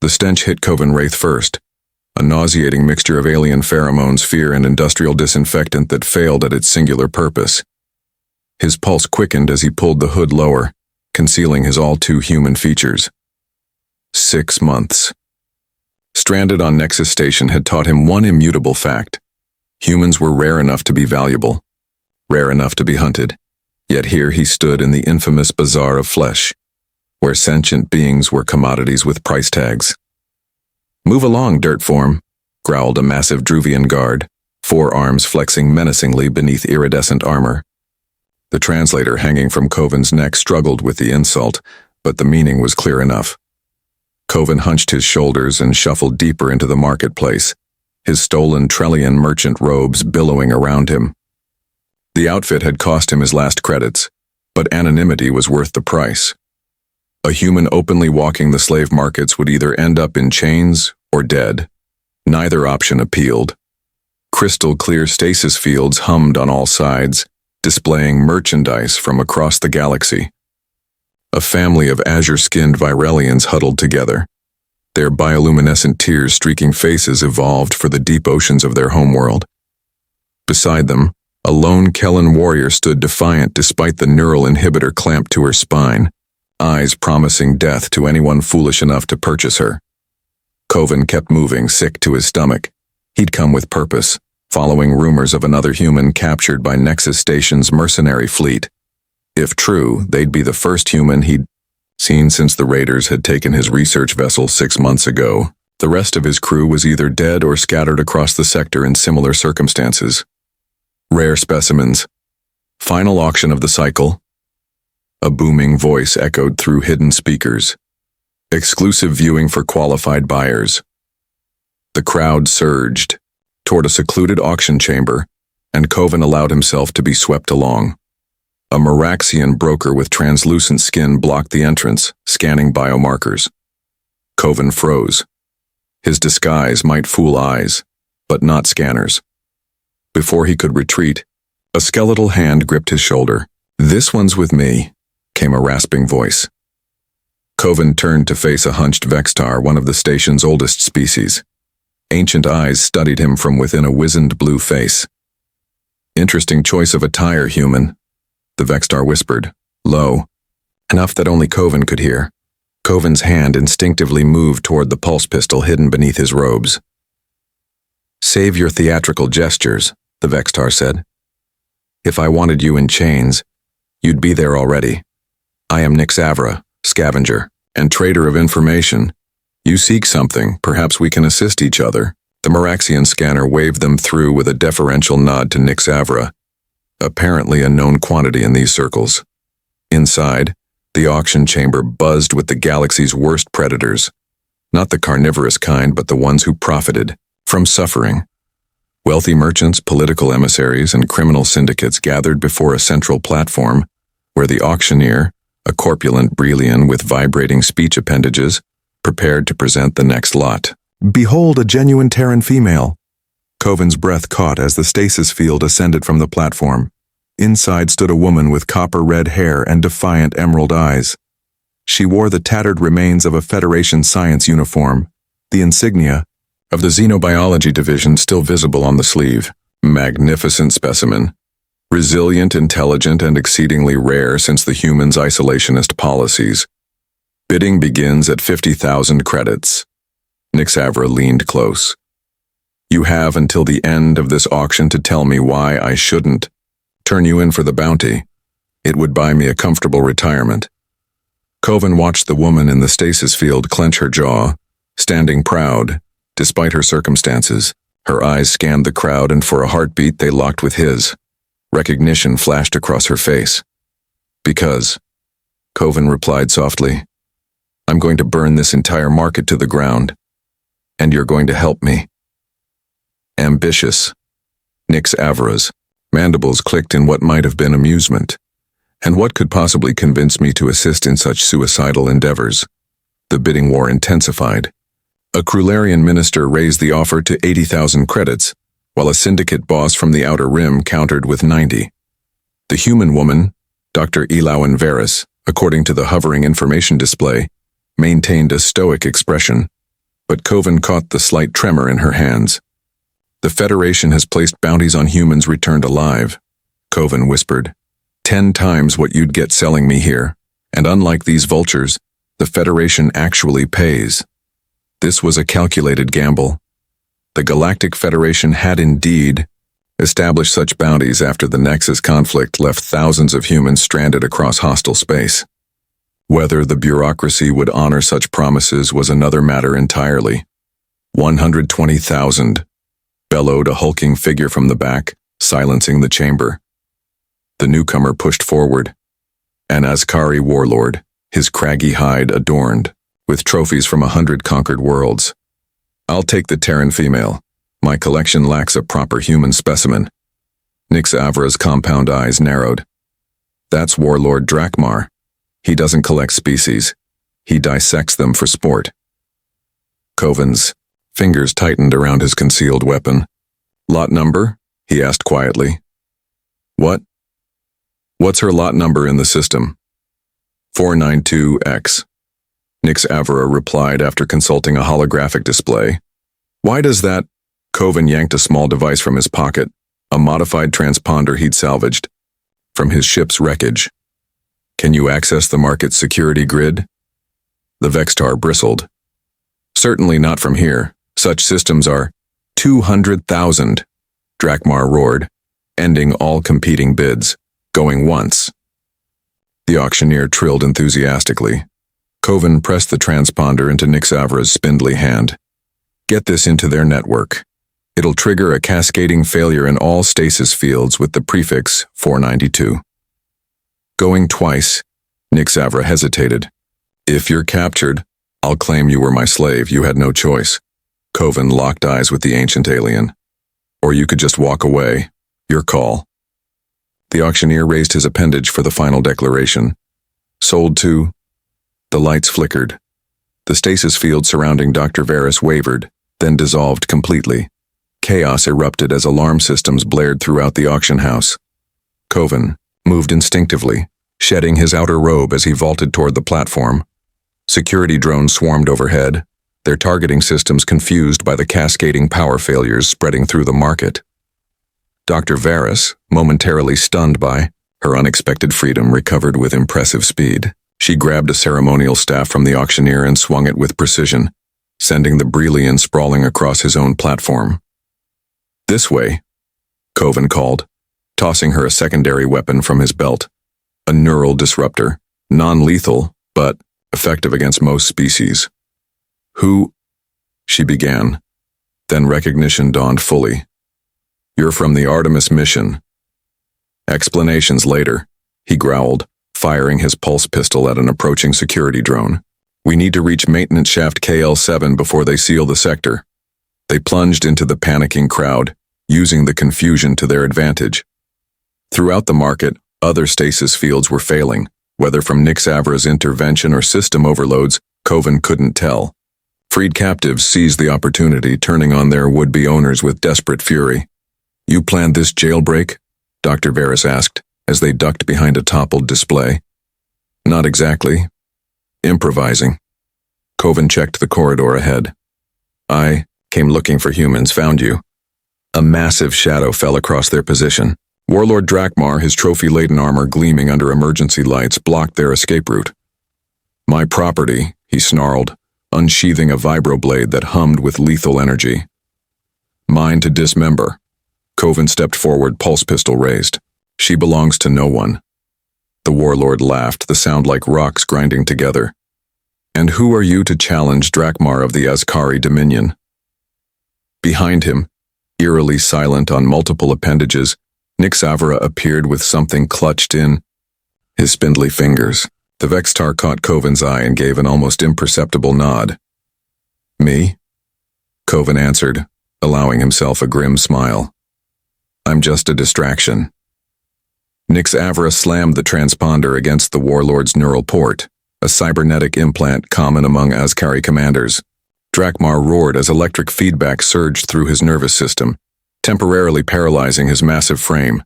The stench hit Coven Wraith first, a nauseating mixture of alien pheromones, fear, and industrial disinfectant that failed at its singular purpose. His pulse quickened as he pulled the hood lower, concealing his all-too-human features. 6 months. Stranded on Nexus Station had taught him one immutable fact. Humans were rare enough to be valuable, rare enough to be hunted. Yet here he stood in the infamous bazaar of flesh, where sentient beings were commodities with price tags. "Move along, dirt form," growled a massive Druvian guard, forearms flexing menacingly beneath iridescent armor. The translator hanging from Coven's neck struggled with the insult, but the meaning was clear enough. Coven hunched his shoulders and shuffled deeper into the marketplace, his stolen Trellian merchant robes billowing around him. The outfit had cost him his last credits, but anonymity was worth the price. A human openly walking the slave markets would either end up in chains or dead. Neither option appealed. Crystal-clear stasis fields hummed on all sides, displaying merchandise from across the galaxy. A family of azure-skinned Virelians huddled together, their bioluminescent tears streaking faces evolved for the deep oceans of their homeworld. Beside them, a lone Kellen warrior stood defiant despite the neural inhibitor clamped to her spine, eyes promising death to anyone foolish enough to purchase her. Coven kept moving, sick to his stomach. He'd come with purpose, following rumors of another human captured by Nexus Station's mercenary fleet. If true, they'd be the first human he'd seen since the raiders had taken his research vessel 6 months ago. The rest of his crew was either dead or scattered across the sector in similar circumstances. Rare specimens. Final auction of the cycle. A booming voice echoed through hidden speakers. Exclusive viewing for qualified buyers. The crowd surged toward a secluded auction chamber, and Coven allowed himself to be swept along. A Meraxian broker with translucent skin blocked the entrance, scanning biomarkers. Coven froze. His disguise might fool eyes, but not scanners. Before he could retreat, a skeletal hand gripped his shoulder. "This one's with me," came a rasping voice. Coven turned to face a hunched Vextar, one of the station's oldest species. Ancient eyes studied him from within a wizened blue face. "Interesting choice of attire, human," the Vextar whispered, low, enough that only Coven could hear. Coven's hand instinctively moved toward the pulse pistol hidden beneath his robes. "Save your theatrical gestures," the Vextar said. "If I wanted you in chains, you'd be there already. I am Nixavra, scavenger, and trader of information. You seek something, perhaps we can assist each other." The Meraxian scanner waved them through with a deferential nod to Nixavra, apparently a known quantity in these circles. Inside, the auction chamber buzzed with the galaxy's worst predators. Not the carnivorous kind, but the ones who profited from suffering. Wealthy merchants, political emissaries, and criminal syndicates gathered before a central platform, where the auctioneer, a corpulent Brelian with vibrating speech appendages, prepared to present the next lot. "Behold a genuine Terran female." Coven's breath caught as the stasis field ascended from the platform. Inside stood a woman with copper-red hair and defiant emerald eyes. She wore the tattered remains of a Federation science uniform, the insignia of the Xenobiology Division still visible on the sleeve. Magnificent specimen. Resilient, intelligent, and exceedingly rare since the humans' isolationist policies. Bidding begins at 50,000 credits. Nixavra leaned close. "You have until the end of this auction to tell me why I shouldn't turn you in for the bounty. It would buy me a comfortable retirement." Coven watched the woman in the stasis field clench her jaw, standing proud, despite her circumstances. Her eyes scanned the crowd, and for a heartbeat they locked with his. Recognition flashed across her face. "Because," Coven replied softly, "I'm going to burn this entire market to the ground, and you're going to help me." Ambitious. Nixavra's mandibles clicked in what might have been amusement. And what could possibly convince me to assist in such suicidal endeavors? The bidding war intensified. A Krularian minister raised the offer to 80,000 credits, while a syndicate boss from the Outer Rim countered with 90. The human woman, Dr. Elauan Varys, according to the hovering information display, maintained a stoic expression, but Coven caught the slight tremor in her hands. "The Federation has placed bounties on humans returned alive," Coven whispered. 10 times what you'd get selling me here, and unlike these vultures, the Federation actually pays." This was a calculated gamble. The Galactic Federation had indeed established such bounties after the Nexus conflict left thousands of humans stranded across hostile space. Whether the bureaucracy would honor such promises was another matter entirely. 120,000, bellowed a hulking figure from the back, silencing the chamber. The newcomer pushed forward. An Azkari warlord, his craggy hide adorned with trophies from 100 conquered worlds. "I'll take the Terran female. My collection lacks a proper human specimen." Nix Avra's compound eyes narrowed. "That's Warlord Drakmar. He doesn't collect species. He dissects them for sport." Coven's fingers tightened around his concealed weapon. "Lot number?" he asked quietly. "What? What's her lot number in the system?" 492X. Nix Avra replied after consulting a holographic display. "Why does that?" Coven yanked a small device from his pocket, a modified transponder he'd salvaged from his ship's wreckage. "Can you access the market's security grid?" The Vextar bristled. "Certainly not from here. Such systems are 200,000, Drakmar roared, ending all competing bids. "Going once." The auctioneer trilled enthusiastically. Coven pressed the transponder into Nix Avra's spindly hand. "Get this into their network. It'll trigger a cascading failure in all stasis fields with the prefix 492. "Going twice," Nix Avra hesitated. "If you're captured, I'll claim you were my slave. You had no choice." Coven locked eyes with the ancient alien. "Or you could just walk away. Your call." The auctioneer raised his appendage for the final declaration. "Sold to..." The lights flickered. The stasis field surrounding Dr. Varys wavered, then dissolved completely. Chaos erupted as alarm systems blared throughout the auction house. Coven moved instinctively, shedding his outer robe as he vaulted toward the platform. Security drones swarmed overhead, their targeting systems confused by the cascading power failures spreading through the market. Dr. Varys, momentarily stunned by her unexpected freedom, recovered with impressive speed. She grabbed a ceremonial staff from the auctioneer and swung it with precision, sending the Brillian sprawling across his own platform. "This way," Coven called, tossing her a secondary weapon from his belt. A neural disruptor, non-lethal, but effective against most species. "Who?" she began. Then recognition dawned fully. "You're from the Artemis mission." "Explanations later," he growled, firing his pulse pistol at an approaching security drone. "We need to reach maintenance shaft KL7 before they seal the sector." They plunged into the panicking crowd, using the confusion to their advantage. Throughout the market, other stasis fields were failing, whether from Nix Avra's intervention or system overloads, Coven couldn't tell. Freed captives seized the opportunity, turning on their would-be owners with desperate fury. "You planned this jailbreak?" Dr. Varys asked, as they ducked behind a toppled display. "Not exactly. Improvising." Coven checked the corridor ahead. "I came looking for humans, found you." A massive shadow fell across their position. Warlord Drakmar, his trophy-laden armor gleaming under emergency lights, blocked their escape route. "My property," he snarled, unsheathing a vibroblade that hummed with lethal energy. "Mine to dismember." Coven stepped forward, pulse pistol raised. "She belongs to no one." The warlord laughed, the sound like rocks grinding together. "And who are you to challenge Drakmar of the Azkari Dominion?" Behind him, eerily silent on multiple appendages, Nix Avra appeared with something clutched in his spindly fingers. The Vextar caught Coven's eye and gave an almost imperceptible nod. "Me?" Coven answered, allowing himself a grim smile. "I'm just a distraction." Nix Avra slammed the transponder against the warlord's neural port, a cybernetic implant common among Azkari commanders. Drakmar roared as electric feedback surged through his nervous system, temporarily paralyzing his massive frame.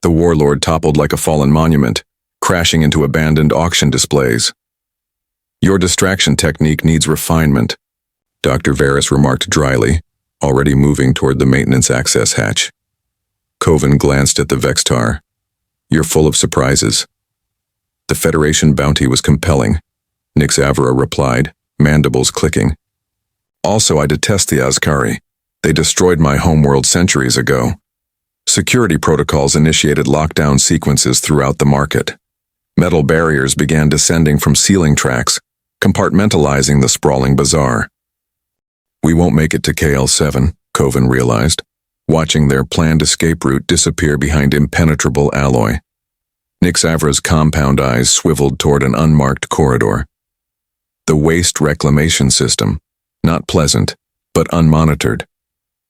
The warlord toppled like a fallen monument, crashing into abandoned auction displays. "Your distraction technique needs refinement." Dr. Varus remarked dryly, already moving toward the maintenance access hatch. Coven glanced at the Vextar. You're full of surprises. The Federation bounty was compelling, Nix Avra replied, mandibles clicking. Also, I detest the Azkari. They destroyed my homeworld centuries ago. Security protocols initiated lockdown sequences throughout the market. Metal barriers began descending from ceiling tracks, compartmentalizing the sprawling bazaar. We won't make it to KL7, Coven realized, watching their planned escape route disappear behind impenetrable alloy. Nix Avra's compound eyes swiveled toward an unmarked corridor. The waste reclamation system, not pleasant, but unmonitored.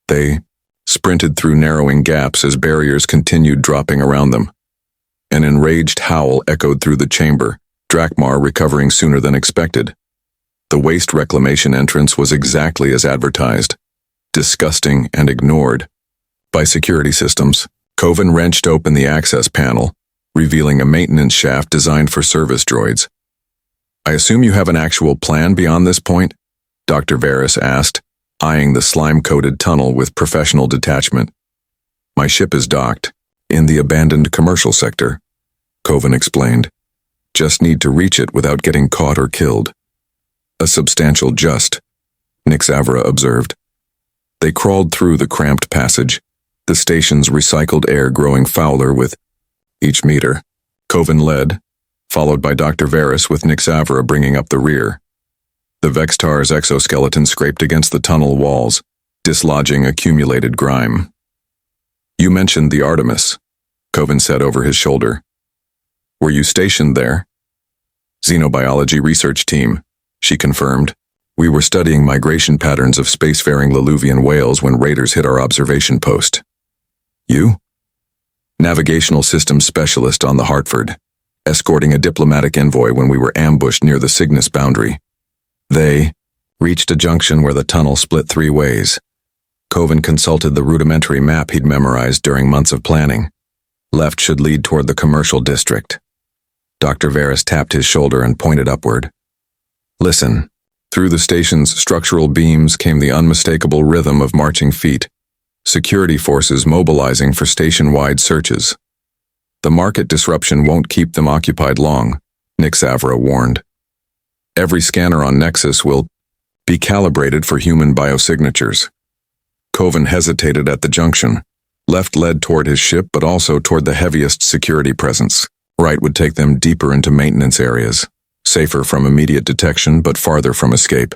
They sprinted through narrowing gaps as barriers continued dropping around them. An enraged howl echoed through the chamber, Drakmar recovering sooner than expected. The waste reclamation entrance was exactly as advertised, disgusting and ignored. By security systems, Coven wrenched open the access panel, revealing a maintenance shaft designed for service droids. I assume you have an actual plan beyond this point? Dr. Varus asked, eyeing the slime-coated tunnel with professional detachment. My ship is docked, in the abandoned commercial sector, Coven explained. Just need to reach it without getting caught or killed. A substantial just, Nix Avra observed. They crawled through the cramped passage, the station's recycled air growing fouler with each meter. Coven led, followed by Dr. Varus with Nix Avra bringing up the rear. The Vextar's exoskeleton scraped against the tunnel walls, dislodging accumulated grime. You mentioned the Artemis, Coven said over his shoulder. Were you stationed there? Xenobiology research team, she confirmed. We were studying migration patterns of spacefaring Laluvian whales when raiders hit our observation post. You? Navigational systems specialist on the Hartford, escorting a diplomatic envoy when we were ambushed near the Cygnus boundary. They reached a junction where the tunnel split 3 ways. Coven consulted the rudimentary map he'd memorized during months of planning. Left should lead toward the commercial district. Dr. Varus tapped his shoulder and pointed upward. Listen. Through the station's structural beams came the unmistakable rhythm of marching feet, security forces mobilizing for station-wide searches. The market disruption won't keep them occupied long, Nix Avra warned. Every scanner on Nexus will be calibrated for human biosignatures. Coven hesitated at the junction. Left led toward his ship, but also toward the heaviest security presence. Right would take them deeper into maintenance areas, safer from immediate detection, but farther from escape.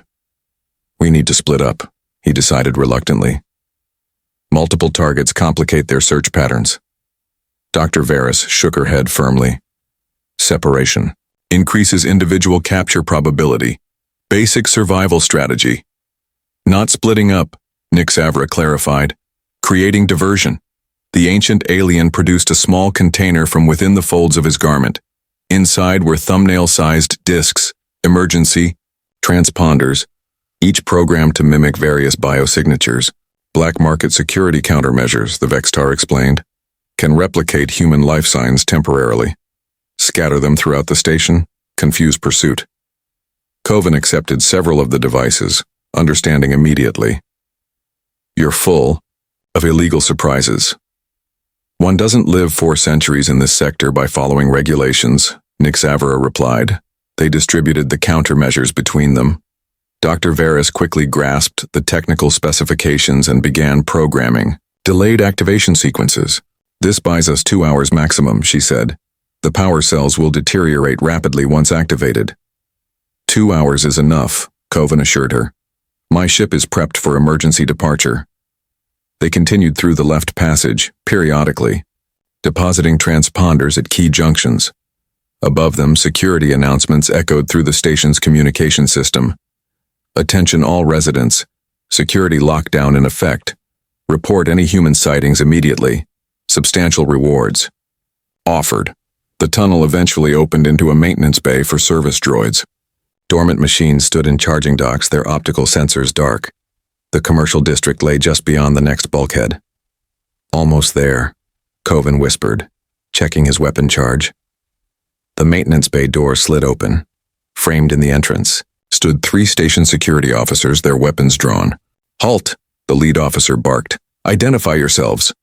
We need to split up, he decided reluctantly. Multiple targets complicate their search patterns. Dr. Varus shook her head firmly. Separation increases individual capture probability. Basic survival strategy. Not splitting up, Nix Avra clarified. Creating diversion. The ancient alien produced a small container from within the folds of his garment. Inside were thumbnail-sized discs, emergency, transponders, each programmed to mimic various biosignatures. Black market security countermeasures, the Vextar explained, can replicate human life signs temporarily. Scatter them throughout the station, confuse pursuit. Coven accepted several of the devices, understanding immediately. You're full of illegal surprises. One doesn't live 4 centuries in this sector by following regulations, Nix Avra replied. They distributed the countermeasures between them. Dr. Varus quickly grasped the technical specifications and began programming. Delayed activation sequences. This buys us 2 hours maximum, she said. The power cells will deteriorate rapidly once activated. 2 hours is enough, Coven assured her. My ship is prepped for emergency departure. They continued through the left passage, periodically, depositing transponders at key junctions. Above them, security announcements echoed through the station's communication system. Attention all residents. Security lockdown in effect. Report any human sightings immediately. Substantial rewards. Offered. The tunnel eventually opened into a maintenance bay for service droids. Dormant machines stood in charging docks, their optical sensors dark. The commercial district lay just beyond the next bulkhead. Almost there, Coven whispered, checking his weapon charge. The maintenance bay door slid open. Framed in the entrance, stood 3 station security officers, their weapons drawn. "Halt!" the lead officer barked. "Identify yourselves."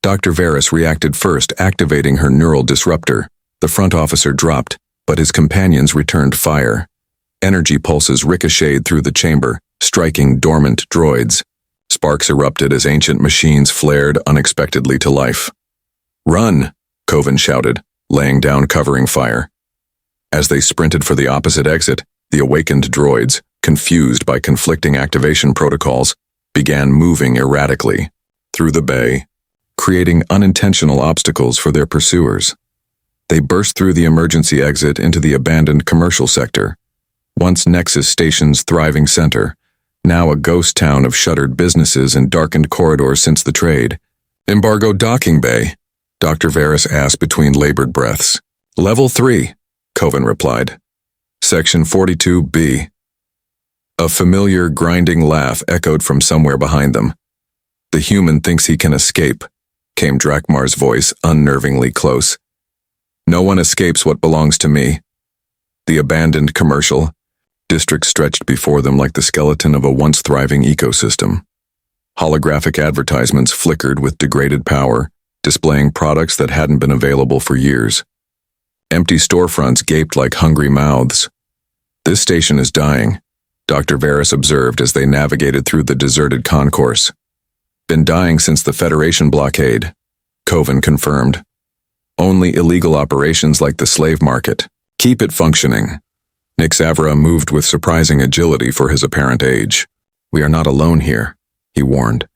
Dr. Varys reacted first, activating her neural disruptor. The front officer dropped, but his companions returned fire. Energy pulses ricocheted through the chamber, striking dormant droids. Sparks erupted as ancient machines flared unexpectedly to life. "Run!" Coven shouted, laying down covering fire. As they sprinted for the opposite exit, the awakened droids, confused by conflicting activation protocols, began moving erratically through the bay, creating unintentional obstacles for their pursuers. They burst through the emergency exit into the abandoned commercial sector, once Nexus Station's thriving center, now a ghost town of shuttered businesses and darkened corridors since the trade. "Embargo docking bay?" Dr. Varys asked between labored breaths. "Level 3, Coven replied. Section 42B. A familiar, grinding laugh echoed from somewhere behind them. "The human thinks he can escape," came Drakmar's voice, unnervingly close. "No one escapes what belongs to me." The abandoned commercial district stretched before them like the skeleton of a once thriving ecosystem. Holographic advertisements flickered with degraded power, displaying products that hadn't been available for years. Empty storefronts gaped like hungry mouths. "This station is dying," Dr. Varys observed as they navigated through the deserted concourse. "Been dying since the Federation blockade," Coven confirmed. "Only illegal operations like the slave market. Keep it functioning." Nixavra moved with surprising agility for his apparent age. "We are not alone here," he warned,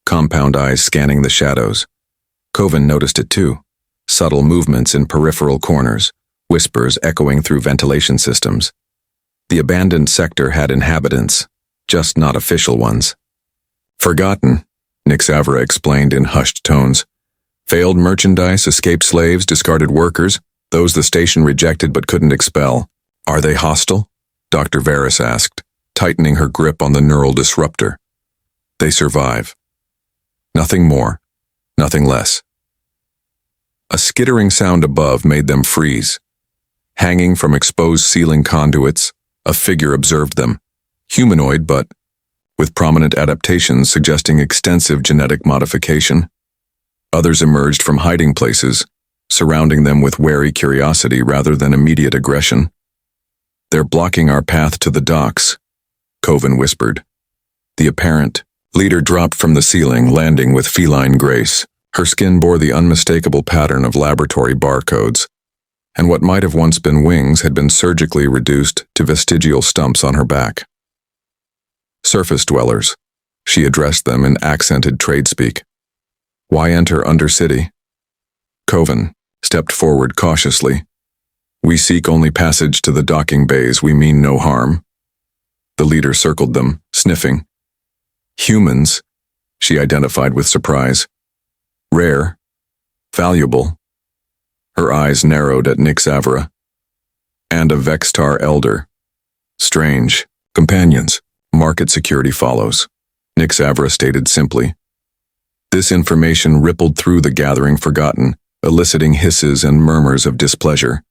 compound eyes scanning the shadows. Coven noticed it too. Subtle movements in peripheral corners, whispers echoing through ventilation systems. The abandoned sector had inhabitants, just not official ones. "Forgotten," Nixavra explained in hushed tones. "Failed merchandise, escaped slaves, discarded workers, those the station rejected but couldn't expel. Are they hostile?" Dr. Varys asked, tightening her grip on the neural disruptor. "They survive. Nothing more, nothing less." A skittering sound above made them freeze. Hanging from exposed ceiling conduits, a figure observed them, humanoid but with prominent adaptations suggesting extensive genetic modification. Others emerged from hiding places, surrounding them with wary curiosity rather than immediate aggression. "They're blocking our path to the docks," Coven whispered. The apparent leader dropped from the ceiling, landing with feline grace. Her skin bore the unmistakable pattern of laboratory barcodes, and what might have once been wings had been surgically reduced to vestigial stumps on her back. "Surface dwellers," she addressed them in accented tradespeak. "Why enter Undercity?" Coven stepped forward cautiously. "We seek only passage to the docking bays. We mean no harm." The leader circled them, sniffing. "Humans," she identified with surprise. "Rare. Valuable." Her eyes narrowed at Nixavra. "And a Vextar elder. Strange. Companions. Market security follows," Nixavra stated simply. This information rippled through the gathering forgotten, eliciting hisses and murmurs of displeasure.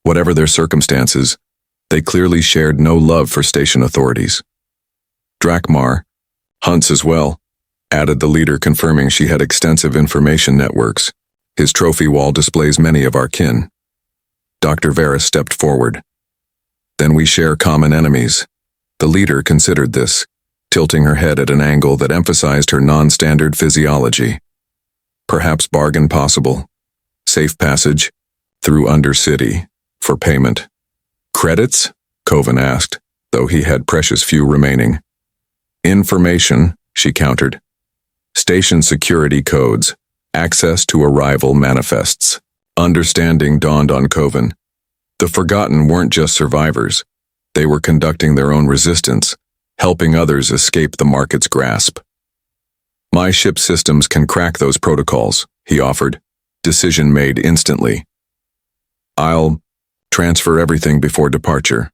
Whatever their circumstances, they clearly shared no love for station authorities. "Drakmar hunts as well," added the leader, confirming she had extensive information networks. "His trophy wall displays many of our kin." Dr. Varys stepped forward. "Then we share common enemies." The leader considered this, tilting her head at an angle that emphasized her non-standard physiology. "Perhaps bargain possible. Safe passage through Undercity for payment." "Credits?" Coven asked, though he had precious few remaining. "Information," she countered. "Station security codes. Access to arrival manifests." Understanding dawned on Coven. The Forgotten weren't just survivors. They were conducting their own resistance, helping others escape the market's grasp. "My ship systems can crack those protocols," he offered, decision made instantly. "I'll transfer everything before departure."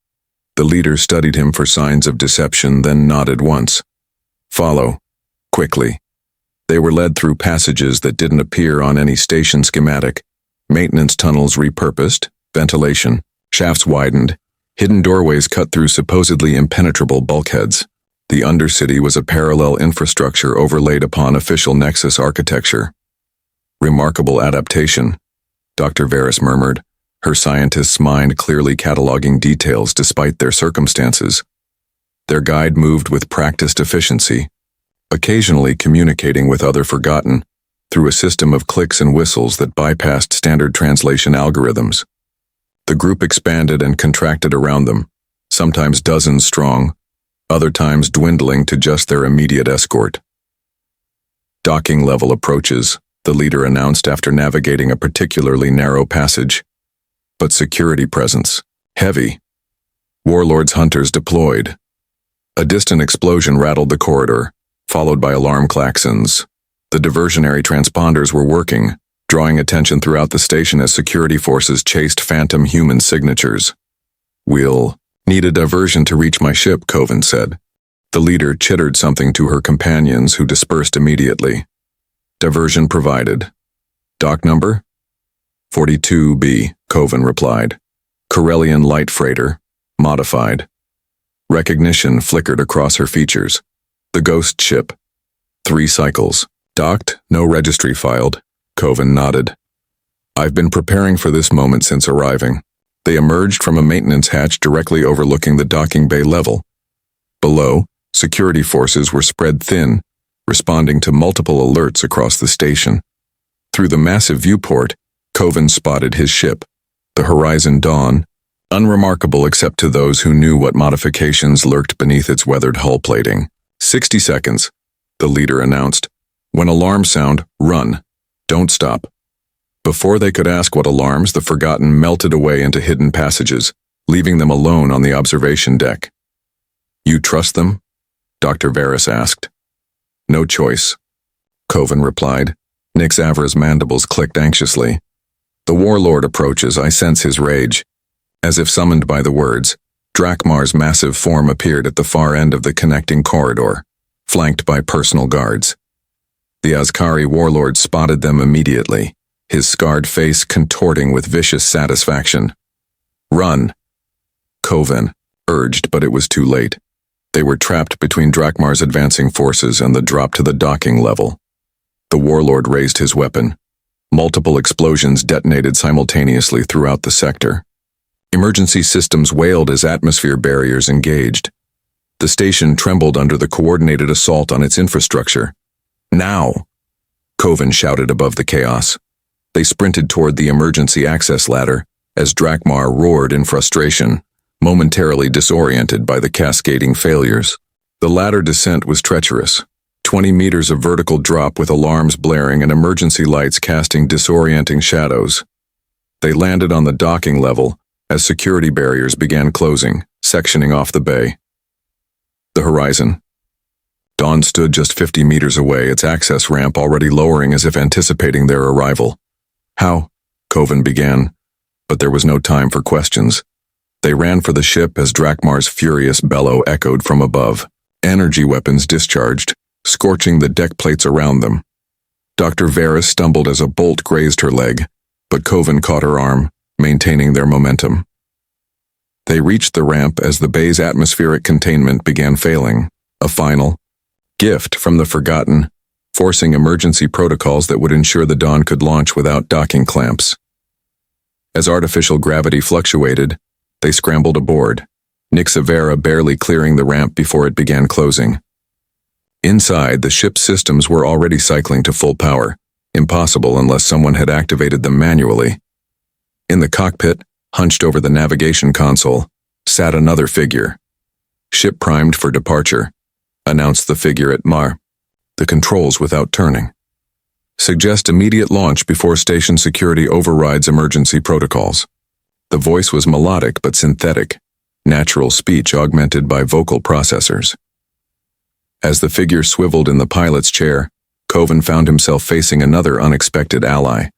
The leader studied him for signs of deception, then nodded once. "Follow." Quickly. They were led through passages that didn't appear on any station schematic, maintenance tunnels repurposed, ventilation, shafts widened, Hidden doorways cut through supposedly impenetrable bulkheads. The Undercity was a parallel infrastructure overlaid upon official Nexus architecture. Remarkable adaptation, Dr. Varys murmured, her scientist's mind clearly cataloging details despite their circumstances. Their guide moved with practiced efficiency, occasionally communicating with other Forgotten through a system of clicks and whistles that bypassed standard translation algorithms. The group expanded and contracted around them, sometimes dozens strong, other times dwindling to just their immediate escort. Docking level approaches, the leader announced after navigating a particularly narrow passage. But security presence, heavy. Warlord's hunters deployed. A distant explosion rattled the corridor, followed by alarm klaxons. The diversionary transponders were working, drawing attention throughout the station as security forces chased phantom human signatures. "We'll need a diversion to reach my ship," Coven said. The leader chittered something to her companions who dispersed immediately. Diversion provided. Dock number? 42B, Coven replied. Corellian light freighter, modified. Recognition flickered across her features. The ghost ship. 3 cycles. Docked, no registry filed. Coven nodded. "I've been preparing for this moment since arriving." They emerged from a maintenance hatch directly overlooking the docking bay level. Below, security forces were spread thin, responding to multiple alerts across the station. Through the massive viewport, Coven spotted his ship, the Horizon Dawn, unremarkable except to those who knew what modifications lurked beneath its weathered hull plating. 60 seconds, the leader announced. When alarms sound, run. Don't stop. Before they could ask what alarms, the Forgotten melted away into hidden passages, leaving them alone on the observation deck. "You trust them?" Dr. Varys asked. "No choice," Coven replied. Nyx Avra's mandibles clicked anxiously. "The warlord approaches, I sense his rage." As if summoned by the words, Drakmar's massive form appeared at the far end of the connecting corridor, flanked by personal guards. The Azkari warlord spotted them immediately, his scarred face contorting with vicious satisfaction. "Run," Coven urged, but it was too late. They were trapped between Drakmar's advancing forces and the drop to the docking level. The warlord raised his weapon. Multiple explosions detonated simultaneously throughout the sector. Emergency systems wailed as atmosphere barriers engaged. The station trembled under the coordinated assault on its infrastructure. "Now!" Coven shouted above the chaos. They sprinted toward the emergency access ladder as Drakmar roared in frustration, momentarily disoriented by the cascading failures. The ladder descent was treacherous. 20 meters of vertical drop with alarms blaring and emergency lights casting disorienting shadows. They landed on the docking level as security barriers began closing, sectioning off the bay. The horizon. Dawn stood just 50 meters away, its access ramp already lowering as if anticipating their arrival. "How?" Coven began, but there was no time for questions. They ran for the ship as Drakmar's furious bellow echoed from above. Energy weapons discharged, scorching the deck plates around them. Dr. Varys stumbled as a bolt grazed her leg, but Coven caught her arm, maintaining their momentum. They reached the ramp as the bay's atmospheric containment began failing, a final gift from the Forgotten, forcing emergency protocols that would ensure the Dawn could launch without docking clamps. As artificial gravity fluctuated, they scrambled aboard, Nyx Avra barely clearing the ramp before it began closing. Inside, the ship's systems were already cycling to full power, impossible unless someone had activated them manually. In the cockpit, hunched over the navigation console, sat another figure. "Ship primed for departure," announced the figure at Mar. "The controls without turning. Suggest immediate launch before station security overrides emergency protocols." The voice was melodic but synthetic, natural speech augmented by vocal processors. As the figure swiveled in the pilot's chair, Coven found himself facing another unexpected ally,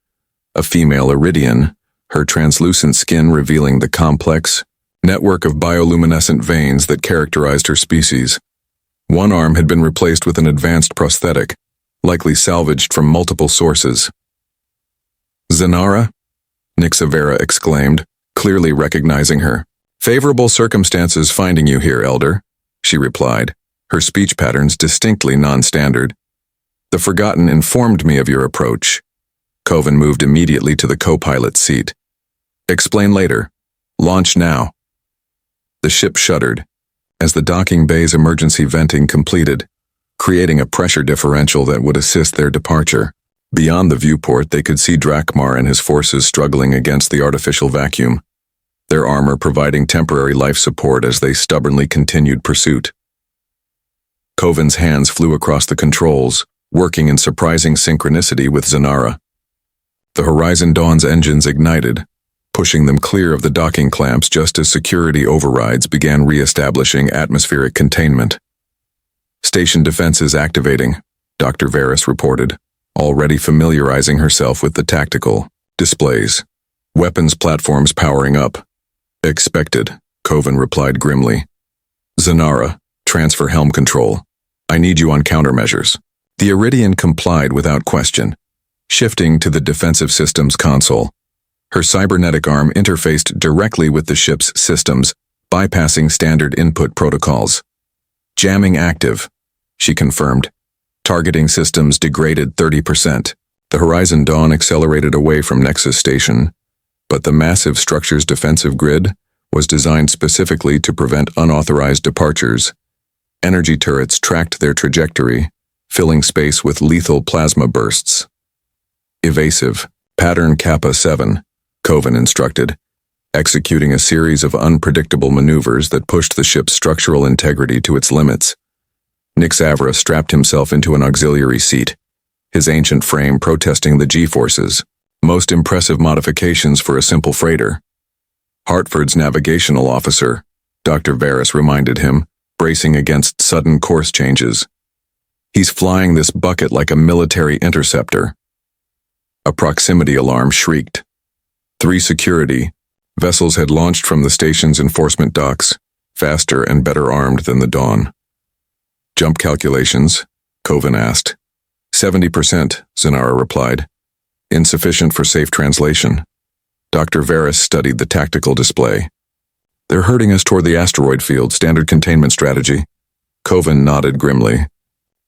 a female Iridian, her translucent skin revealing the complex network of bioluminescent veins that characterized her species. One arm had been replaced with an advanced prosthetic, likely salvaged from multiple sources. "Zanara?" Nyx Avra exclaimed, clearly recognizing her. Favorable circumstances finding you here, Elder, she replied, her speech patterns distinctly non-standard. The Forgotten informed me of your approach. Coven moved immediately to the co-pilot's seat. Explain later. Launch now. The ship shuddered as the docking bay's emergency venting completed, creating a pressure differential that would assist their departure. Beyond the viewport, they could see Drakmar and his forces struggling against the artificial vacuum, their armor providing temporary life support as they stubbornly continued pursuit. Coven's hands flew across the controls, working in surprising synchronicity with Zanara. The Horizon Dawn's engines ignited, pushing them clear of the docking clamps just as security overrides began re-establishing atmospheric containment. Station defenses activating, Dr. Varys reported, already familiarizing herself with the tactical displays. Weapons platforms powering up. Expected, Coven replied grimly. Zanara, transfer helm control. I need you on countermeasures. The Iridian complied without question, shifting to the defensive systems console. Her cybernetic arm interfaced directly with the ship's systems, bypassing standard input protocols. Jamming active, she confirmed. Targeting systems degraded 30%. The Horizon Dawn accelerated away from Nexus Station, but the massive structure's defensive grid was designed specifically to prevent unauthorized departures. Energy turrets tracked their trajectory, filling space with lethal plasma bursts. Evasive, pattern Kappa 7, Coven instructed, executing a series of unpredictable maneuvers that pushed the ship's structural integrity to its limits. Nixavra strapped himself into an auxiliary seat, his ancient frame protesting the G-forces, most impressive modifications for a simple freighter. Hartford's navigational officer, Dr. Varys reminded him, bracing against sudden course changes. He's flying this bucket like a military interceptor. A proximity alarm shrieked. 3 security vessels had launched from the station's enforcement docks, faster and better armed than the Dawn. Jump calculations? Coven asked. 70%, Zanara replied. Insufficient for safe translation. Dr. Varys studied the tactical display. They're herding us toward the asteroid field, standard containment strategy. Coven nodded grimly.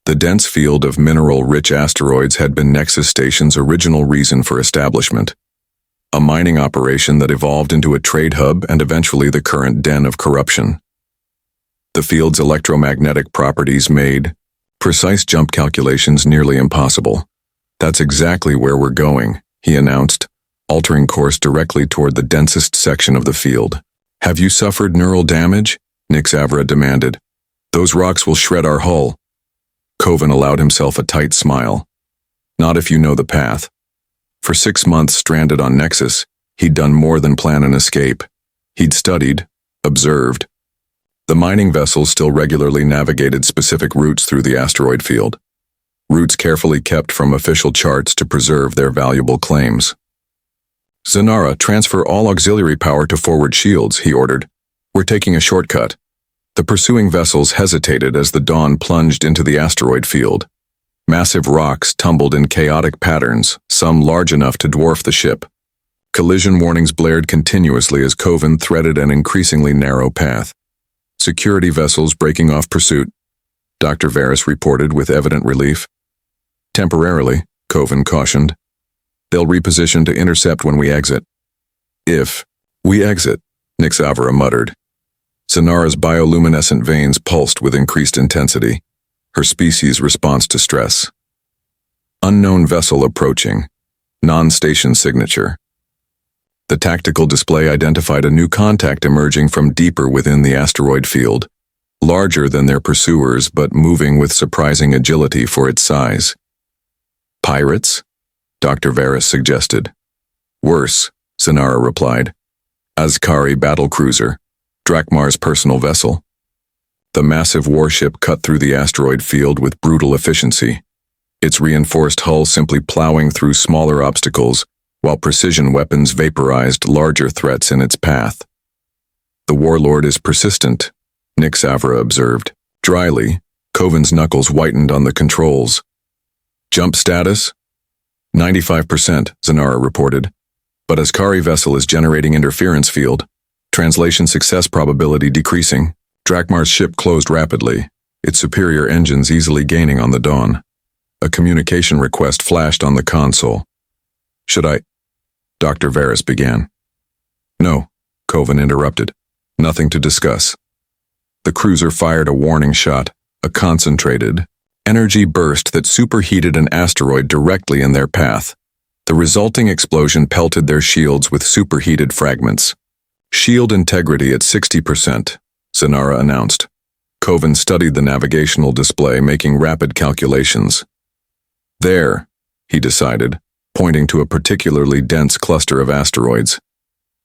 The dense field of mineral-rich asteroids had been Nexus Station's original reason for establishment. A mining operation that evolved into a trade hub and eventually the current den of corruption. The field's electromagnetic properties made precise jump calculations nearly impossible. That's exactly where we're going, he announced, altering course directly toward the densest section of the field. Have you suffered neural damage? Nixavra demanded. Those rocks will shred our hull. Coven allowed himself a tight smile. Not if you know the path. For 6 months stranded on Nexus, he'd done more than plan an escape. He'd studied, observed. The mining vessels still regularly navigated specific routes through the asteroid field. Routes carefully kept from official charts to preserve their valuable claims. Zanara, transfer all auxiliary power to forward shields, he ordered. We're taking a shortcut. The pursuing vessels hesitated as the Dawn plunged into the asteroid field. Massive rocks tumbled in chaotic patterns, some large enough to dwarf the ship. Collision warnings blared continuously as Coven threaded an increasingly narrow path. Security vessels breaking off pursuit, Dr. Varys reported with evident relief. Temporarily, Coven cautioned. They'll reposition to intercept when we exit. If we exit, Nixavra muttered. Zanara's bioluminescent veins pulsed with increased intensity, her species' response to stress. Unknown vessel approaching. Non-station signature. The tactical display identified a new contact emerging from deeper within the asteroid field, larger than their pursuers but moving with surprising agility for its size. Pirates? Dr. Varys suggested. Worse, Zanara replied. Azkari battlecruiser, Drakmar's personal vessel. The massive warship cut through the asteroid field with brutal efficiency, its reinforced hull simply plowing through smaller obstacles while precision weapons vaporized larger threats in its path. The warlord is persistent, Nixavra observed. Dryly, Coven's knuckles whitened on the controls. Jump status? 95%, Zanara reported. But Azkari vessel is generating interference field. Translation success probability decreasing. Drakmar's ship closed rapidly, its superior engines easily gaining on the Dawn. A communication request flashed on the console. Should I? Dr. Varys began. No, Coven interrupted. Nothing to discuss. The cruiser fired a warning shot, a concentrated, energy burst that superheated an asteroid directly in their path. The resulting explosion pelted their shields with superheated fragments. Shield integrity at 60%, Zanara announced. Coven studied the navigational display, making rapid calculations. There, he decided, pointing to a particularly dense cluster of asteroids.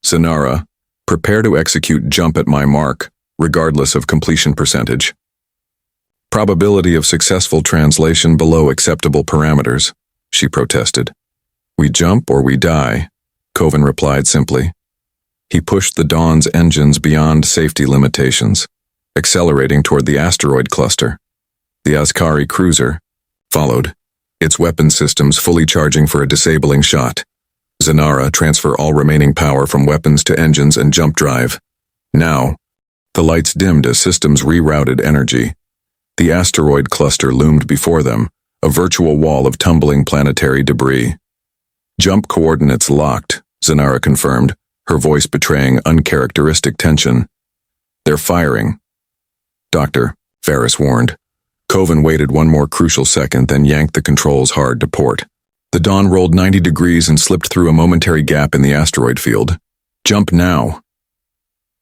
Zanara, prepare to execute jump at my mark, regardless of completion percentage. Probability of successful translation below acceptable parameters, she protested. We jump or we die, Coven replied simply. He pushed the Dawn's engines beyond safety limitations, accelerating toward the asteroid cluster. The Azkari cruiser followed, its weapon systems fully charging for a disabling shot. Zanara, transfer all remaining power from weapons to engines and jump drive. Now, the lights dimmed as systems rerouted energy. The asteroid cluster loomed before them, a virtual wall of tumbling planetary debris. Jump coordinates locked, Zanara confirmed, her voice betraying uncharacteristic tension. They're firing. Doctor, Varys warned. Coven waited one more crucial second, then yanked the controls hard to port. The Dawn rolled 90 degrees and slipped through a momentary gap in the asteroid field. Jump now.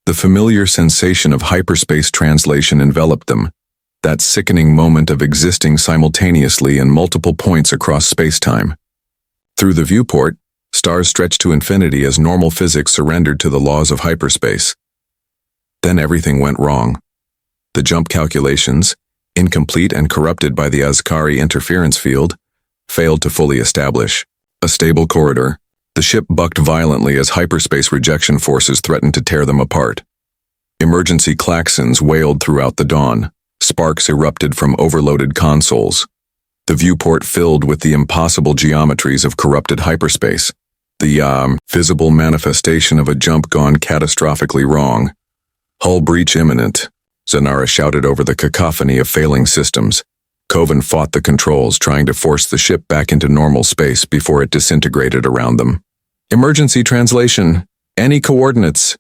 The familiar sensation of hyperspace translation enveloped them, that sickening moment of existing simultaneously in multiple points across space-time. Through the viewport, stars stretched to infinity as normal physics surrendered to the laws of hyperspace. Then everything went wrong. The jump calculations, incomplete and corrupted by the Azkari interference field, failed to fully establish a stable corridor. The ship bucked violently as hyperspace rejection forces threatened to tear them apart. Emergency klaxons wailed throughout the Dawn. Sparks erupted from overloaded consoles. The viewport filled with the impossible geometries of corrupted hyperspace. The visible manifestation of a jump gone catastrophically wrong. Hull breach imminent, Zanara shouted over the cacophony of failing systems. Coven fought the controls, trying to force the ship back into normal space before it disintegrated around them. Emergency translation. Any coordinates.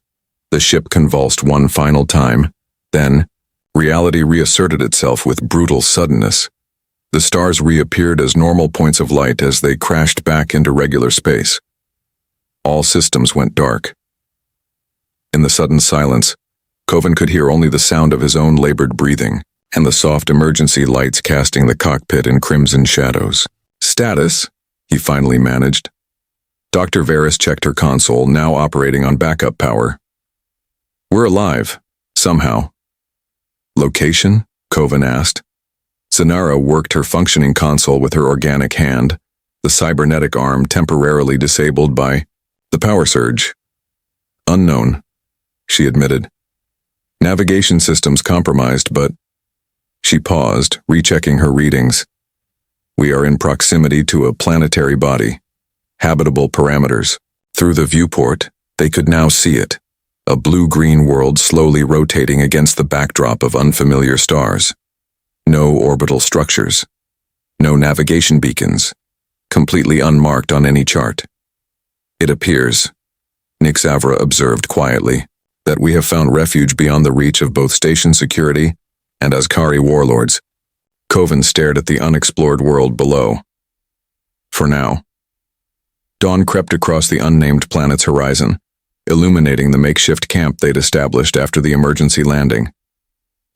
The ship convulsed one final time. Then, reality reasserted itself with brutal suddenness. The stars reappeared as normal points of light as they crashed back into regular space. All systems went dark. In the sudden silence, Coven could hear only the sound of his own labored breathing and the soft emergency lights casting the cockpit in crimson shadows. Status, he finally managed. Dr. Varys checked her console, now operating on backup power. We're alive, somehow. Location? Coven asked. Zanara worked her functioning console with her organic hand, the cybernetic arm temporarily disabled by the power surge. Unknown, she admitted. Navigation systems compromised, but... She paused, rechecking her readings. We are in proximity to a planetary body. Habitable parameters. Through the viewport, they could now see it. A blue-green world slowly rotating against the backdrop of unfamiliar stars. No orbital structures. No navigation beacons. Completely unmarked on any chart. It appears, Nixavra observed quietly, that we have found refuge beyond the reach of both station security and Azkari warlords. Coven stared at the unexplored world below. For now. Dawn crept across the unnamed planet's horizon, illuminating the makeshift camp they'd established after the emergency landing.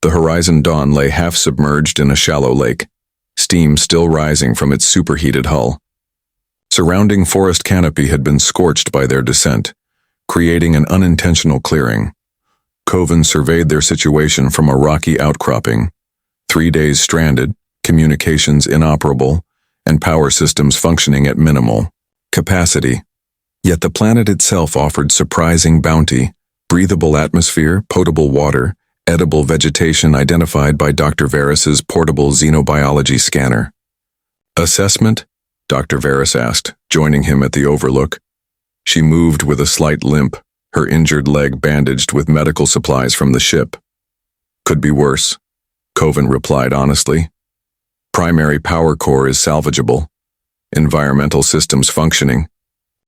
The horizon Dawn lay half-submerged in a shallow lake, steam still rising from its superheated hull. Surrounding forest canopy had been scorched by their descent, creating an unintentional clearing. Coven surveyed their situation from a rocky outcropping. 3 days stranded, communications inoperable, and power systems functioning at minimal capacity. Yet the planet itself offered surprising bounty, breathable atmosphere, potable water, edible vegetation identified by Dr. Varys's portable xenobiology scanner. Assessment? Dr. Varys asked, joining him at the overlook. She moved with a slight limp, her injured leg bandaged with medical supplies from the ship. Could be worse, Coven replied honestly. Primary power core is salvageable. Environmental systems functioning.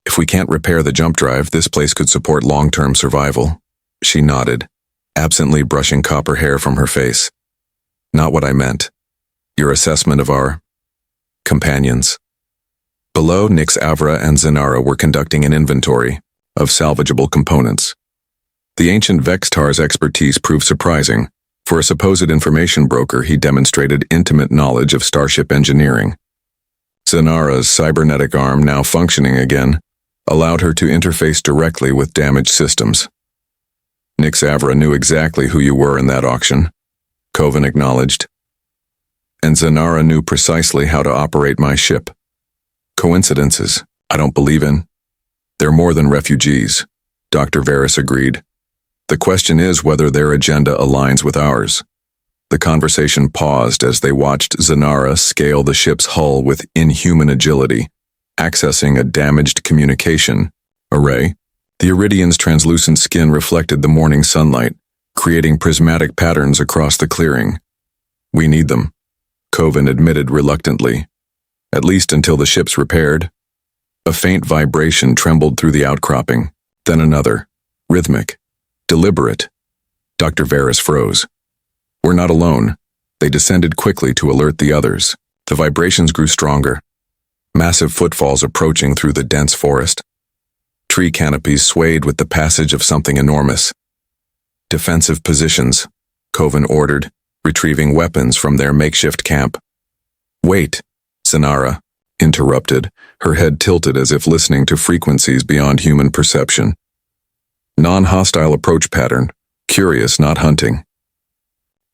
If we can't repair the jump drive, this place could support long-term survival. She nodded, absently brushing copper hair from her face. Not what I meant. Your assessment of our companions. Below, Nix Avra and Zanara were conducting an inventory of salvageable components. The ancient Vextar's expertise proved surprising. For a supposed information broker, he demonstrated intimate knowledge of starship engineering. Zanara's cybernetic arm, now functioning again, allowed her to interface directly with damaged systems. Nix Avra knew exactly who you were in that auction, Coven acknowledged. And Zanara knew precisely how to operate my ship. Coincidences, I don't believe in. They're more than refugees, Dr. Varys agreed. The question is whether their agenda aligns with ours. The conversation paused as they watched Zanara scale the ship's hull with inhuman agility, accessing a damaged communication array. The Iridian's translucent skin reflected the morning sunlight, creating prismatic patterns across the clearing. We need them, Coven admitted reluctantly. At least until the ship's repaired. A faint vibration trembled through the outcropping, then another, rhythmic, deliberate. Dr. Varys froze. We're not alone. They descended quickly to alert the others. The vibrations grew stronger. Massive footfalls approaching through the dense forest. Tree canopies swayed with the passage of something enormous. Defensive positions, Coven ordered, retrieving weapons from their makeshift camp. Wait, Zanara interrupted, her head tilted as if listening to frequencies beyond human perception. Non-hostile approach pattern, curious, not hunting.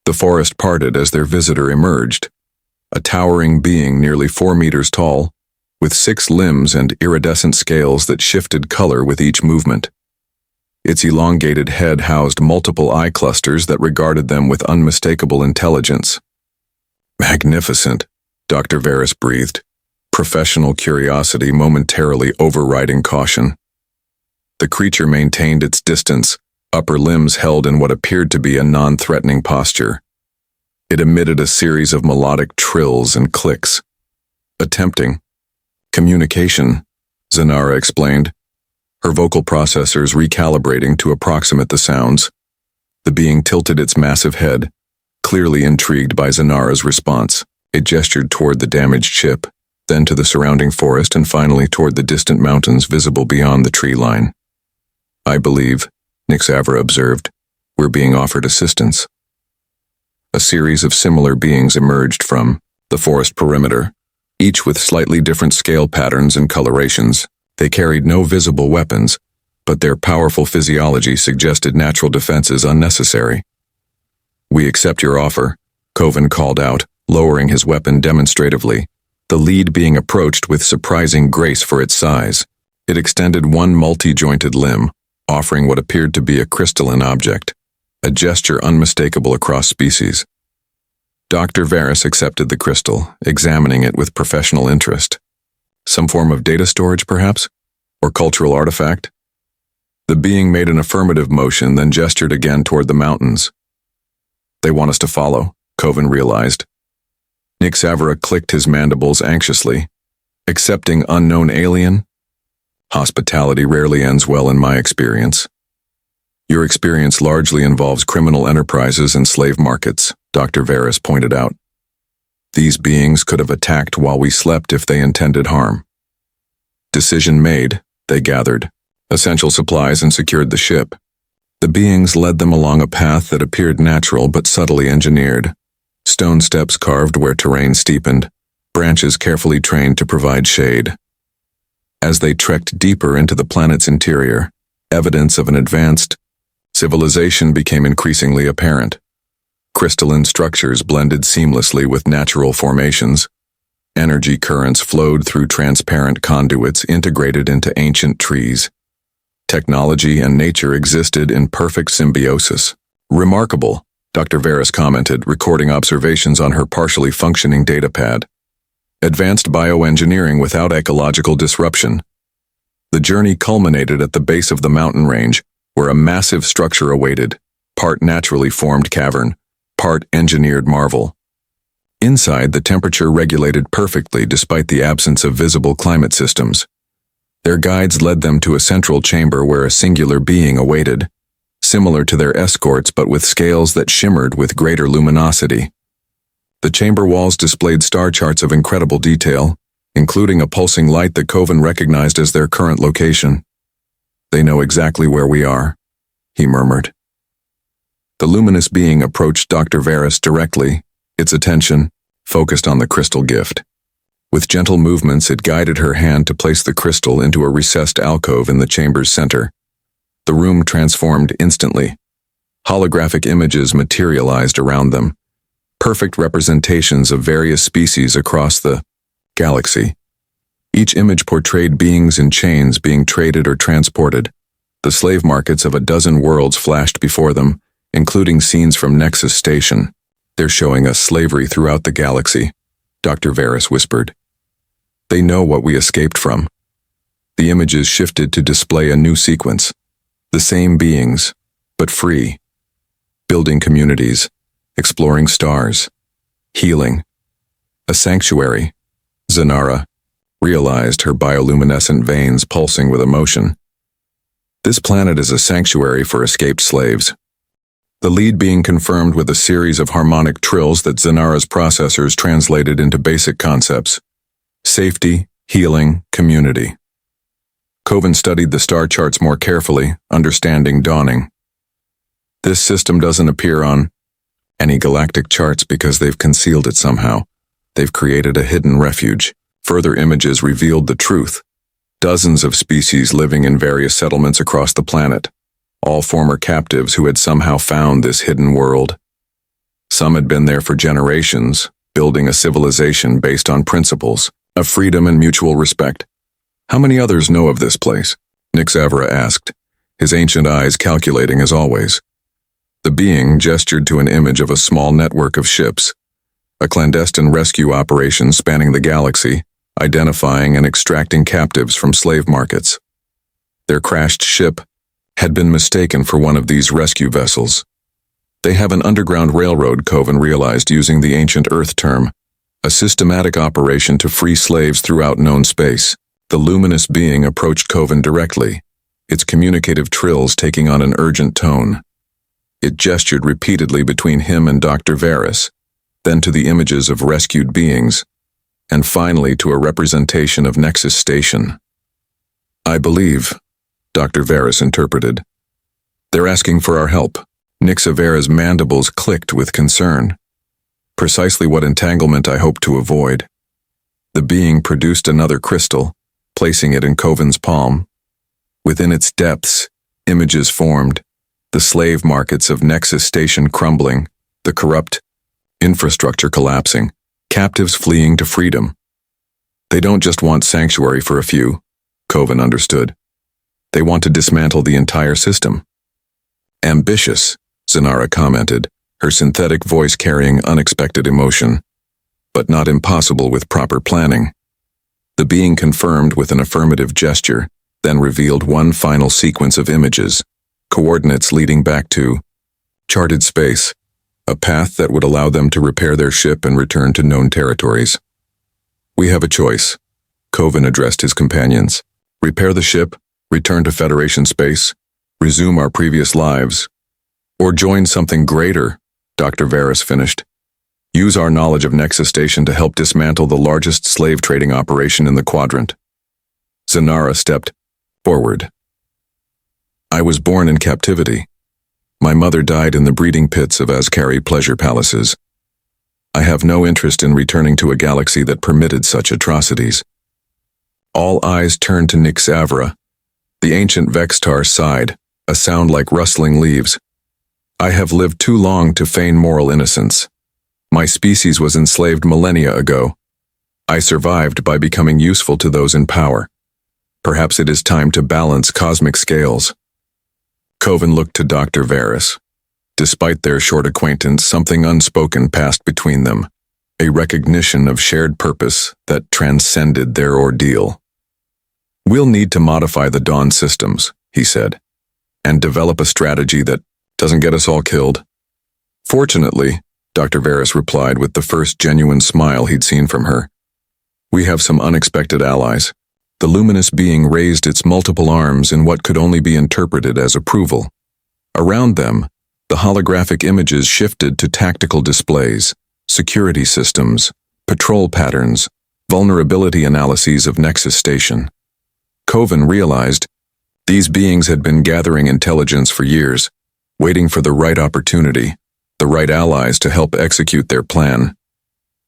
The forest parted as their visitor emerged, a towering being nearly 4 meters tall, with 6 limbs and iridescent scales that shifted color with each movement. Its elongated head housed multiple eye clusters that regarded them with unmistakable intelligence. Magnificent, Dr. Varys breathed, professional curiosity momentarily overriding caution. The creature maintained its distance, upper limbs held in what appeared to be a non-threatening posture. It emitted a series of melodic trills and clicks. Attempting communication, Zanara explained, her vocal processors recalibrating to approximate the sounds. The being tilted its massive head, clearly intrigued by Zanara's response. It gestured toward the damaged ship, then to the surrounding forest and finally toward the distant mountains visible beyond the tree line. I believe, Nix Avra observed, we're being offered assistance. A series of similar beings emerged from the forest perimeter, each with slightly different scale patterns and colorations. They carried no visible weapons, but their powerful physiology suggested natural defenses unnecessary. We accept your offer, Coven called out, lowering his weapon demonstratively, the lead being approached with surprising grace for its size. It extended one multi-jointed limb, offering what appeared to be a crystalline object, a gesture unmistakable across species. Dr. Varys accepted the crystal, examining it with professional interest. Some form of data storage, perhaps? Or cultural artifact? The being made an affirmative motion, then gestured again toward the mountains. They want us to follow, Coven realized. Nix Avra clicked his mandibles anxiously. Accepting unknown alien? Hospitality rarely ends well in my experience. Your experience largely involves criminal enterprises and slave markets, Dr. Varys pointed out. These beings could have attacked while we slept if they intended harm. Decision made, they gathered essential supplies and secured the ship. The beings led them along a path that appeared natural but subtly engineered. Stone steps carved where terrain steepened, branches carefully trained to provide shade. As they trekked deeper into the planet's interior, evidence of an advanced civilization became increasingly apparent. Crystalline structures blended seamlessly with natural formations. Energy currents flowed through transparent conduits integrated into ancient trees. Technology and nature existed in perfect symbiosis. Remarkable, Dr. Varys commented, recording observations on her partially functioning datapad. Advanced bioengineering without ecological disruption. The journey culminated at the base of the mountain range, where a massive structure awaited, part naturally formed cavern, part engineered marvel. Inside, the temperature regulated perfectly despite the absence of visible climate systems. Their guides led them to a central chamber where a singular being awaited, similar to their escorts but with scales that shimmered with greater luminosity. The chamber walls displayed star charts of incredible detail, including a pulsing light that Coven recognized as their current location. "They know exactly where we are," he murmured. The luminous being approached Dr. Varys directly, its attention focused on the crystal gift. With gentle movements, it guided her hand to place the crystal into a recessed alcove in the chamber's center. The room transformed instantly. Holographic images materialized around them, perfect representations of various species across the galaxy. Each image portrayed beings in chains being traded or transported. The slave markets of a dozen worlds flashed before them, including scenes from Nexus Station. "They're showing us slavery throughout the galaxy," Dr. Varys whispered. "They know what we escaped from." The images shifted to display a new sequence. The same beings, but free. Building communities, exploring stars, healing. A sanctuary. Zanara realized, her bioluminescent veins pulsing with emotion. This planet is a sanctuary for escaped slaves. The lead being confirmed with a series of harmonic trills that Zanara's processors translated into basic concepts. Safety, healing, community. Coven studied the star charts more carefully, understanding dawning. This system doesn't appear on any galactic charts because they've concealed it somehow. They've created a hidden refuge. Further images revealed the truth. Dozens of species living in various settlements across the planet, all former captives who had somehow found this hidden world. Some had been there for generations, building a civilization based on principles of freedom and mutual respect. "How many others know of this place?" Nixavra asked, his ancient eyes calculating as always. The being gestured to an image of a small network of ships, a clandestine rescue operation spanning the galaxy, identifying and extracting captives from slave markets. Their crashed ship had been mistaken for one of these rescue vessels. They have an underground railroad, Coven realized, using the ancient Earth term, a systematic operation to free slaves throughout known space. The luminous being approached Coven directly, its communicative trills taking on an urgent tone. It gestured repeatedly between him and Dr. Varys, then to the images of rescued beings, and finally to a representation of Nexus Station. "I believe," Dr. Varys interpreted. "They're asking for our help." Nixavera's mandibles clicked with concern. "Precisely what entanglement I hoped to avoid." The being produced another crystal, placing it in Coven's palm. Within its depths, images formed, the slave markets of Nexus Station crumbling, the corrupt infrastructure collapsing, captives fleeing to freedom. "They don't just want sanctuary for a few," Coven understood. "They want to dismantle the entire system." "Ambitious," Zanara commented, her synthetic voice carrying unexpected emotion. "But not impossible with proper planning." The being confirmed with an affirmative gesture, then revealed one final sequence of images, coordinates leading back to charted space, a path that would allow them to repair their ship and return to known territories. "We have a choice," Coven addressed his companions. "Repair the ship, return to Federation space, resume our previous lives, or join something greater," Dr. Varys finished. "Use our knowledge of Nexus Station to help dismantle the largest slave trading operation in the quadrant." Zanara stepped forward. "I was born in captivity. My mother died in the breeding pits of Azkari pleasure palaces. I have no interest in returning to a galaxy that permitted such atrocities." All eyes turned to Nixavra. The ancient Vextar sighed, a sound like rustling leaves. "I have lived too long to feign moral innocence. My species was enslaved millennia ago. I survived by becoming useful to those in power. Perhaps it is time to balance cosmic scales." Coven looked to Dr. Varys. Despite their short acquaintance, something unspoken passed between them, a recognition of shared purpose that transcended their ordeal. "We'll need to modify the Dawn systems," he said. and develop a strategy that doesn't get us all killed. Fortunately, Dr. Varys replied with the first genuine smile he'd seen from her. We have some unexpected allies. The luminous being raised its multiple arms in what could only be interpreted as approval. Around them, the holographic images shifted to tactical displays, security systems, patrol patterns, vulnerability analyses of Nexus Station. Coven realized these beings had been gathering intelligence for years, waiting for the right opportunity, the right allies to help execute their plan.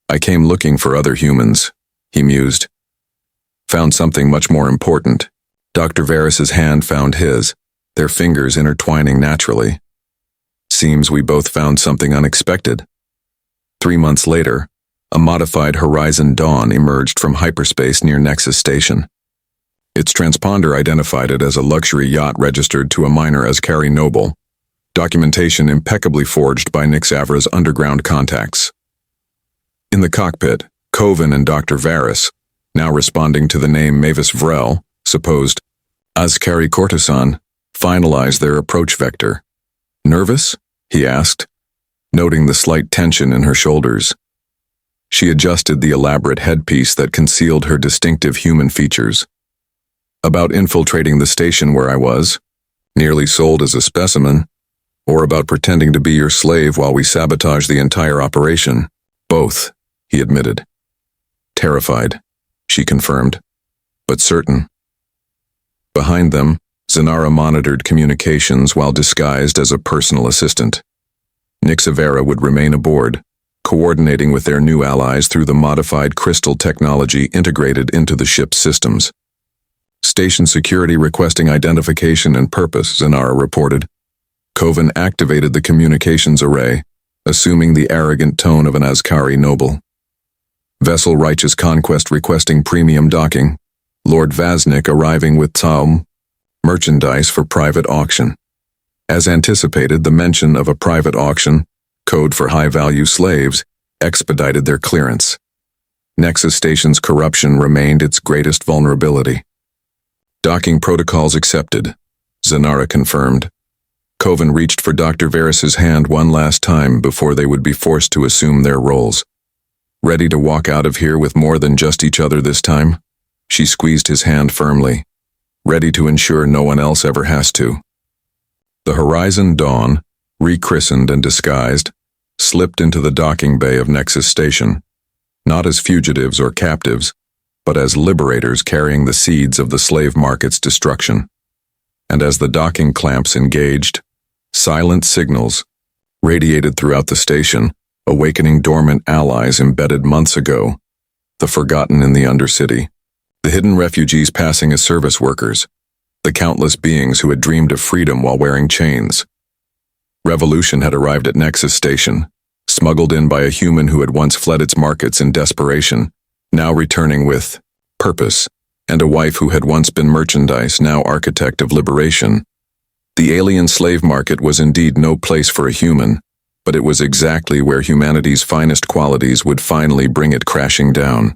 I came looking for other humans, he mused. Found something much more important. Dr. Varys's hand found his, their fingers intertwining naturally. Seems we both found something unexpected. 3 months later, a modified Horizon Dawn emerged from hyperspace near Nexus Station. Its transponder identified it as a luxury yacht registered to a minor as Carrie Noble, documentation impeccably forged by Nix Avra's underground contacts. In the cockpit, Coven and Dr. Varys, now responding to the name Mavis Vrel, supposed Azkari Cortisan, finalized their approach vector. Nervous? He asked, noting the slight tension in her shoulders. She adjusted the elaborate headpiece that concealed her distinctive human features. About infiltrating the station where I was, nearly sold as a specimen, or about pretending to be your slave while we sabotage the entire operation? Both, he admitted. Terrified, she confirmed, but certain. Behind them, Zanara monitored communications while disguised as a personal assistant. Nix Avera would remain aboard, coordinating with their new allies through the modified crystal technology integrated into the ship's systems. Station security requesting identification and purpose, Zanara reported. Coven activated the communications array, assuming the arrogant tone of an Azkari noble. Vessel Righteous Conquest requesting premium docking. Lord Vaznik arriving with Taum, merchandise for private auction. As anticipated, the mention of a private auction, code for high-value slaves, expedited their clearance. Nexus Station's corruption remained its greatest vulnerability. Docking protocols accepted, Zanara confirmed. Coven reached for Dr. Varys's hand one last time before they would be forced to assume their roles. Ready to walk out of here with more than just each other this time? She squeezed his hand firmly, ready to ensure no one else ever has to. The Horizon Dawn, rechristened and disguised, slipped into the docking bay of Nexus Station, not as fugitives or captives, but as liberators carrying the seeds of the slave market's destruction. And as the docking clamps engaged, silent signals radiated throughout the station, awakening dormant allies embedded months ago, the forgotten in the Undercity, the hidden refugees passing as service workers, the countless beings who had dreamed of freedom while wearing chains. Revolution had arrived at Nexus Station, smuggled in by a human who had once fled its markets in desperation, now returning with purpose, and a wife who had once been merchandise, now architect of liberation. The alien slave market was indeed no place for a human, but it was exactly where humanity's finest qualities would finally bring it crashing down.